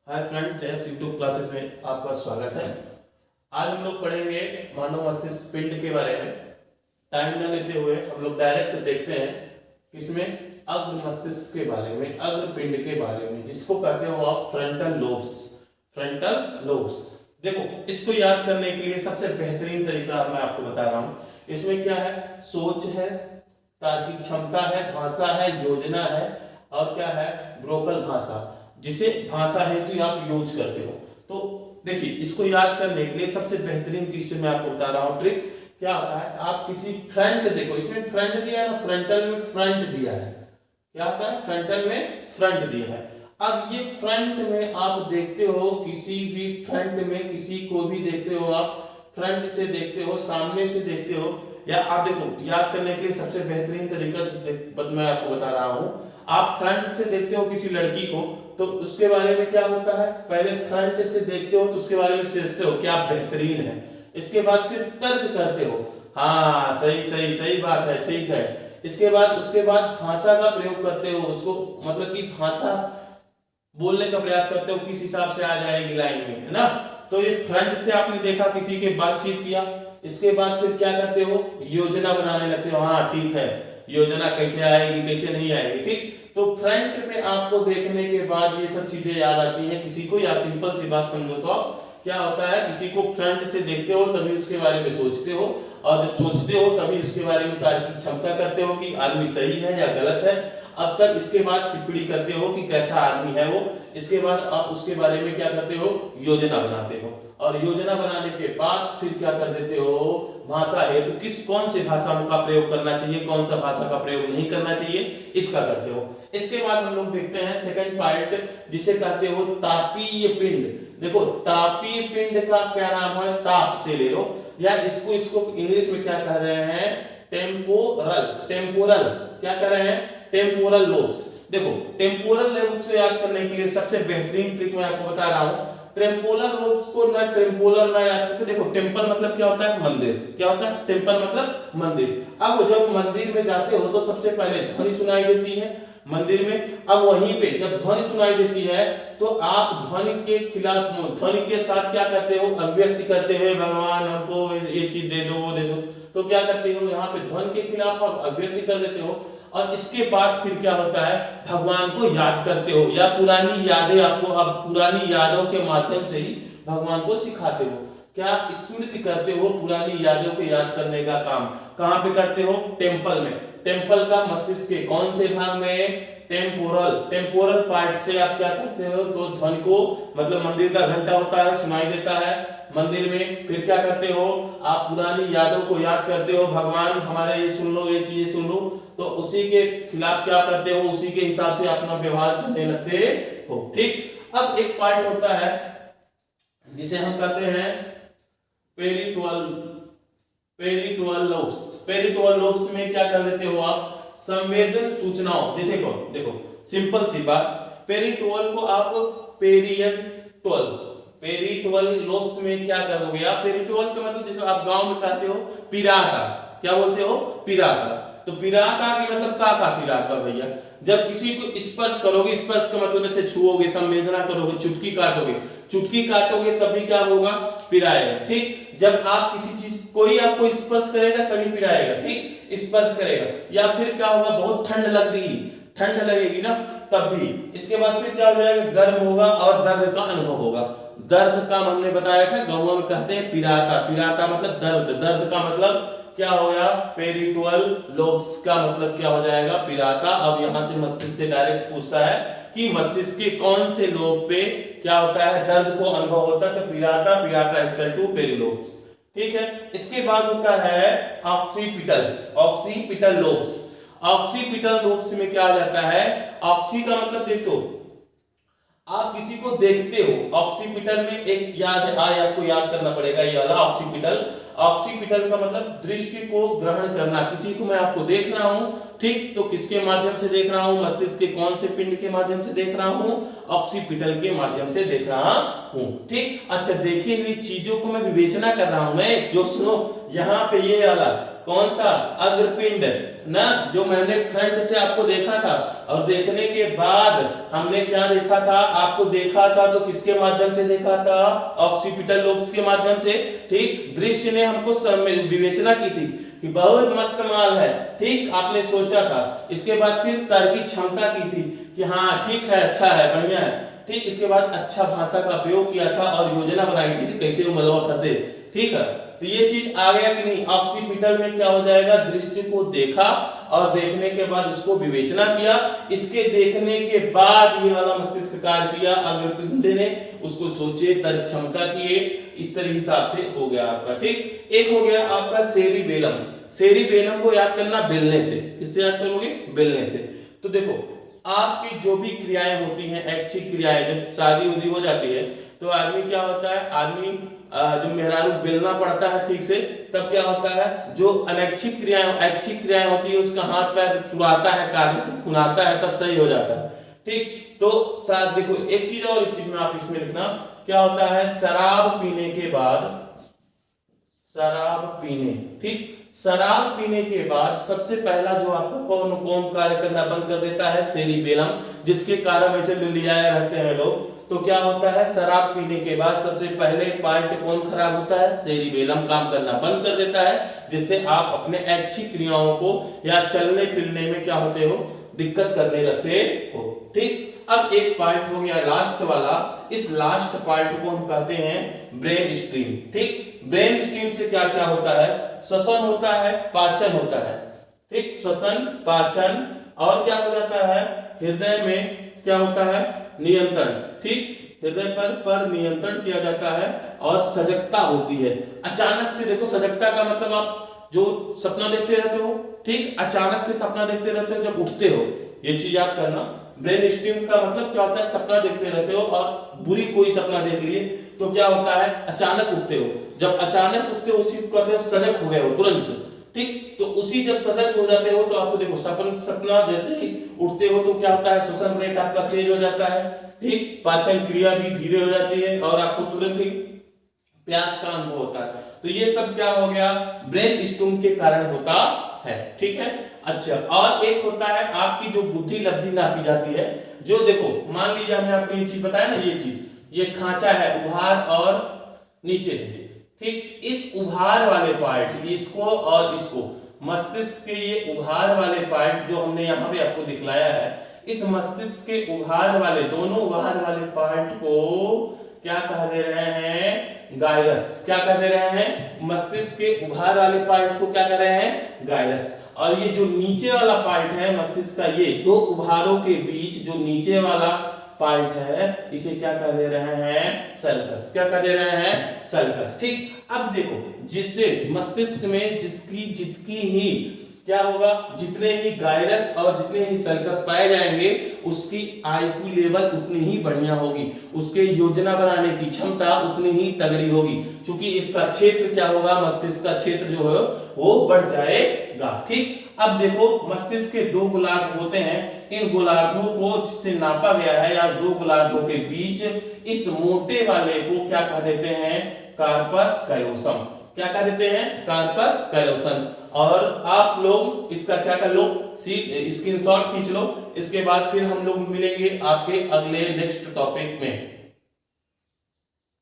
Hi friends, जयस YouTube classes में आपका स्वागत है। आज हम लोग पढ़ेंगे मानव मस्तिष्क पिंड के बारे में। टाइम न लेते हुए हम लोग डायरेक्ट देखते हैं किसमें, अग्र मस्तिष्क के बारे में, अग्र पिंड के बारे में, जिसको कहते हो आप फ्रंटल लोब्स। फ्रंटल लोब्स देखो, इसको याद करने के लिए सबसे बेहतरीन तरीका मैं आपको बता रहा हूं। इसमें क्या है, सोच है, तार्किक क्षमता है, भाषा है, योजना है, और क्या है, ब्रोकल भाषा, जिसे भाषा हेतु आप यूज करते हो। तो देखिए, इसको याद करने के लिए सबसे बेहतरीन चीज मैं आपको बता रहा हूं। ट्रिक क्या होता है, आप किसी फ्रंट, देखो इसमें फ्रंट दिया है ना, फ्रंटल में फ्रंट दिया है। क्या होता है, फ्रंटल में फ्रंट दिया है। अब ये फ्रंट में आप देखते हो, किसी भी फ्रंट में किसी को भी देखते हो, आप फ्रंट से देखते हो, सामने से देखते हो, या आप देखो, याद करने के लिए सबसे बेहतरीन तरीका मैं आपको बता रहा हूं। आप फ्रंट से देखते हो किसी लड़की को, तो उसके बारे में क्या होता है, पहले फ्रंट से देखते हो तो उसके बारे में सोचते हो क्या बेहतरीन है, इसके बाद फिर तर्क करते हो, हाँ सही सही सही बात है, ठीक है। इसके बाद उसके बाद भाषा का प्रयोग करते हो, उसको मतलब कि भाषा बोलने का प्रयास करते हो, किस हिसाब से आ जाएगी लाइन में, है ना। तो ये फ्रंट से आपने देखा, किसी के बातचीत किया, इसके बाद फिर क्या करते हो, योजना बनाने लगते हो, हाँ ठीक है, योजना कैसे आएगी कैसे नहीं आएगी, ठीक। तो फ्रंट पे आपको देखने के बाद ये सब चीजें याद आती हैं किसी को, या सिंपल सी बात समझो तो क्या होता है, किसी को फ्रंट से देखते हो तभी उसके बारे में सोचते हो, और जब सोचते हो तभी उसके बारे में तार्किक क्षमता करते हो कि आदमी सही है या गलत है। अब तक इसके बाद टिप्पणी करते हो कि कैसा आदमी है वो। इसके बाद आप उसके बारे में क्या करते हो, योजना बनाते हो, और योजना बनाने के बाद फिर क्या कर देते हो, भाषा है तो कौन से भाषा का प्रयोग करना चाहिए, कौन सा भाषा का प्रयोग नहीं करना चाहिए, इसका करते हो। इसके बाद हम लोग देखते हैं सेकंड पार्ट, जिसे कहते हो तापीय पिंड। देखो, तापीय पिंड का क्या नाम है, ताप से ले लो, या इसको इंग्लिश में क्या कह रहे हैं, टेम्पोरल। टेम्पोरल क्या कर रहे हैं, टेम्पोरल लोब्स। देखो, टेम्पोरल लोब्स को याद करने के लिए सबसे बेहतरीन ट्रिक मैं आपको बता रहा हूं। टेम्पोरल लोब्स को ना टेम्पोरल ना याद करके, देखो टेम्पल मतलब क्या होता है, मंदिर। क्या होता है, टेम्पल मतलब मंदिर। अब जब मंदिर में जाते हो तो सबसे पहले ध्वनि सुनाई देती है मंदिर में। अब वहीं पे जब ध्वनि सुनाई देती है तो आप ध्वनि के खिलाफ, ध्वनि के साथ क्या करते हो, अभिव्यक्ति करते हो, भगवान हमको ये चीज दे दो, वो दे दो। तो क्या करते हो, यहाँ पे ध्वनि के खिलाफ आप अभिव्यक्ति कर देते हो, और इसके बाद फिर क्या होता है, भगवान को याद करते हो, या पुरानी यादें आपको, अब पुरानी यादों के माध्यम से ही भगवान को सिखाते हो। क्या स्मृति करते हो, पुरानी यादों को याद करने का काम कहां पे करते हो, टेम्पल में। टेम्पल का मस्तिष्क के कौन से भाग में, टेम्पोरल। टेम्पोरल पार्ट से आप क्या करते हो, तो ध्वनि को, मतलब मंदिर का घंटा होता है, सुनाई देता है मंदिर में, फिर क्या करते हो, आप पुरानी यादों को याद करते हो, भगवान हमारे ये सुन लो, ये चीजें सुन लो, तो उसी के खिलाफ क्या करते हो, उसी के हिसाब से अपना व्यवहार करने लगते हो, ठीक। अब एक पार्ट होता है जिसे हम कहते हैं पेरिटोअल। पेरिटोअल लोब्स। पेरिटोअल लोब्स में क्या कर देते हो आप, संवेदन सूचनाओं, देखो देखो सिंपल सी बात, पेरिटोअल को आप पेरियंटोअल, पेरिटोअल लोब्स में क्या करोगे आप, पेरिटोअल का मतलब जैसे आप गांव में कहते हो पिराता, क्या बोलते हो, पिराता। तो पिराता की मतलब का पिराता भैया, जब किसी को स्पर्श करोगे, स्पर्श का मतलब ऐसे छुओगे, संवेदना करोगे, चुटकी काटोगे, चुटकी काटोगे तभी क्या होगा, पिराएगा, ठीक। जब आप किसी चीज, कोई आपको स्पर्श करेगा तभी पिराएगा, ठीक, स्पर्श करेगा। या फिर क्या होगा, बहुत ठंड लगेगी, ठंड लगेगी ना तब भी। इसके बाद फिर क्या हो जाएगा, गर्म होगा और दर्द का अनुभव होगा। दर्द का हमने बताया था, गाँव में कहते हैं पिराता। पिराता मतलब दर्द, दर्द का मतलब क्या हो गया, पेरिटोअल लोब्स का मतलब क्या हो जाएगा, पिराता। अब यहां से मस्तिष्क से डायरेक्ट पूछता है कि मस्तिष्क के कौन से लोब पे क्या होता है, दर्द को अनुभव होता है, तो पिराता, पिराता इक्वल टू पेरिलोब्स, ठीक है। इसके बाद होता है occipital. Occipital lobes. Occipital lobes में क्या आ जाता है, ऑक्सी का मतलब देखो, आप किसी को देखते हो, ऑक्सीपिटल में एक याद है, आपको याद करना पड़ेगा, ये वाला ऑक्सीपिटल। ऑक्सीपिटल का मतलब दृष्टि को ग्रहण करना, किसी को मैं आपको देख रहा हूं, ठीक, तो किसके माध्यम से देख रहा हूं, मस्तिष्क के कौन से पिंड के माध्यम से देख रहा हूं, ऑक्सीपिटल के माध्यम से देख रहा हूं, ठीक। अच्छा, देखी हुई चीजों को मैं विवेचना कर रहा हूं, मैं जो सुनो, यहाँ पे ये वाला कौन सा? अग्रपिंड ना, जो मैंने फ्रंट से आपको देखा था, और देखने के बाद हमने क्या देखा था? आपको देखा था तो किसके माध्यम से देखा था? ऑक्सीपिटल लोब्स के माध्यम से। ठीक, दृश्य ने हमको विवेचना की थी कि बहुत मस्त माल है, ठीक, आपने सोचा था। इसके बाद फिर तार्किक क्षमता की थी कि हाँ ठीक है, अच्छा है, बढ़िया है। ठीक, इसके बाद अच्छा भाषा का प्रयोग किया था और योजना बनाई थी कि कैसे वो मलबा फंसे। ठीक है, तो ये चीज आ गया कि नहीं? ऑक्सीपिटल में क्या हो जाएगा? दृश्य को देखा और देखने के बाद उसको विवेचना किया, इसके देखने के बाद ये वाला मस्तिष्क कार्य किया, अग्रपिंड ने उसको सोचे, तर्क क्षमता किए, इस तरह हिसाब से हो गया आपका। ठीक, एक हो गया आपका सेरिबेलम। सेरिबेलम को याद करना बेलने से। किससे याद करोगे? बेलने से। तो देखो, आपकी जो भी क्रियाएं होती हैं, ऐच्छिक क्रियाएं, जब शादी उदी हो जाती है तो आदमी क्या होता है? आदमी जब मेहरारू बेलना पड़ता है ठीक से, तब क्या होता है? जो अनैच्छिक क्रियाएं, ऐच्छिक क्रियाएं होती है, उसका हाथ पैर तुड़ाता है, कागज से खुनाता है, तब सही हो जाता है। ठीक, तो साथ देखो एक चीज और, एक चीज में आप इसमें लिखना, क्या होता है? शराब पीने के बाद, शराब पीने, ठीक, शराब पीने के बाद सबसे पहला जो आपका कौन कार्य करना बंद कर देता है? सेरिबेलम, जिसके कारण ऐसे लुलियाए रहते हैं लोग। तो क्या होता है? शराब पीने के बाद सबसे पहले पार्ट कौन खराब होता है? सेरिबेलम काम करना बंद कर देता है, जिससे आप अपने ऐच्छिक क्रियाओं को या चलने फिरने में क्या होते हो? दिक्कत करने लगते हो। ठीक, अब एक पार्ट हो गया लास्ट वाला, इस लास्ट पार्ट को हम कहते हैं ब्रेन स्ट्रीम। ठीक, ब्रेन स्ट्रीम से क्या क्या होता है? श्वसन होता है, पाचन होता है। ठीक, श्वसन, पाचन, और क्या हो जाता है? हृदय में क्या होता है? नियंत्रण। ठीक, हृदय पर नियंत्रण किया जाता है, और सजगता होती है। अचानक से देखो, सजगता का मतलब आप जो सपना देखते रहते हो, ठीक, अचानक से सपना देखते रहते हो जब उठते हो, ये चीज याद करना। ब्रेन स्ट्रीम का मतलब क्या होता है? सपना देखते रहते हो और बुरी कोई सपना देख लिए तो क्या होता है? अचानक उठते हो। जब अचानक उठते हो उसी को कहते हो सजग हो गए हो तुरंत। ठीक, तो उसी जब सजग हो जाते हो तो आपको देखो सपना जैसे ही उठते हो तो क्या होता है? श्वसन रेट आपका तेज हो जाता है। ठीक, पाचन क्रिया भी धीरे हो जाती है और आपको तुरंत ही प्यास का अनुभव होता है। तो ये सब क्या हो गया? ब्रेन स्ट्रीम के कारण होता है। ठीक है, अच्छा, और एक होता है आपकी जो बुद्धि लब्धि नापी जाती है। जो देखो, मान लीजिए हमने आपको ये चीज बताया ना, ये चीज, ये खांचा है, उभार और नीचे। ठीक, इस उभार वाले पार्ट, इसको और इसको, मस्तिष्क के ये उभार वाले पार्ट जो हमने यहाँ पे आपको दिखलाया है, इस मस्तिष्क के उभार वाले, दोनों उभार वाले पार्ट को क्या कह दे रहे हैं? गायरस। क्या कह दे रहे हैं? मस्तिष्क के उभार वाले पार्ट को क्या कह रहे हैं? गायरस। और ये जो नीचे वाला पार्ट है मस्तिष्क का, ये दो उभारों के बीच जो नीचे वाला पार्ट है, इसे क्या कह दे रहे हैं? सल्कस। क्या कह दे रहे हैं? सल्कस। ठीक, अब देखो, जिससे मस्तिष्क में जितकी ही क्या होगा? जितने ही गायरस और जितने ही सल्कस पाए जाएंगे, उसकी आईक्यू लेवल उतनी ही बढ़िया होगी, उसके योजना बनाने की क्षमता उतनी ही तगड़ी होगी, क्योंकि इसका क्षेत्र क्या होगा? मस्तिष्क का क्षेत्र जो है वो बढ़ जाएगा। ठीक, अब देखो, मस्तिष्क के दो गोलार्ध होते हैं, इन गोलार्धों को जिससे नापा गया है, या दो गोलार्धों के बीच इस मोटे वाले को क्या कह देते हैं? Corpus callosum. क्या कह देते हैं? Corpus callosum. और आप लोग इसका क्या कर लो? स्क्रीनशॉट खींच लो। इसके बाद फिर हम लोग मिलेंगे आपके अगले नेक्स्ट टॉपिक में।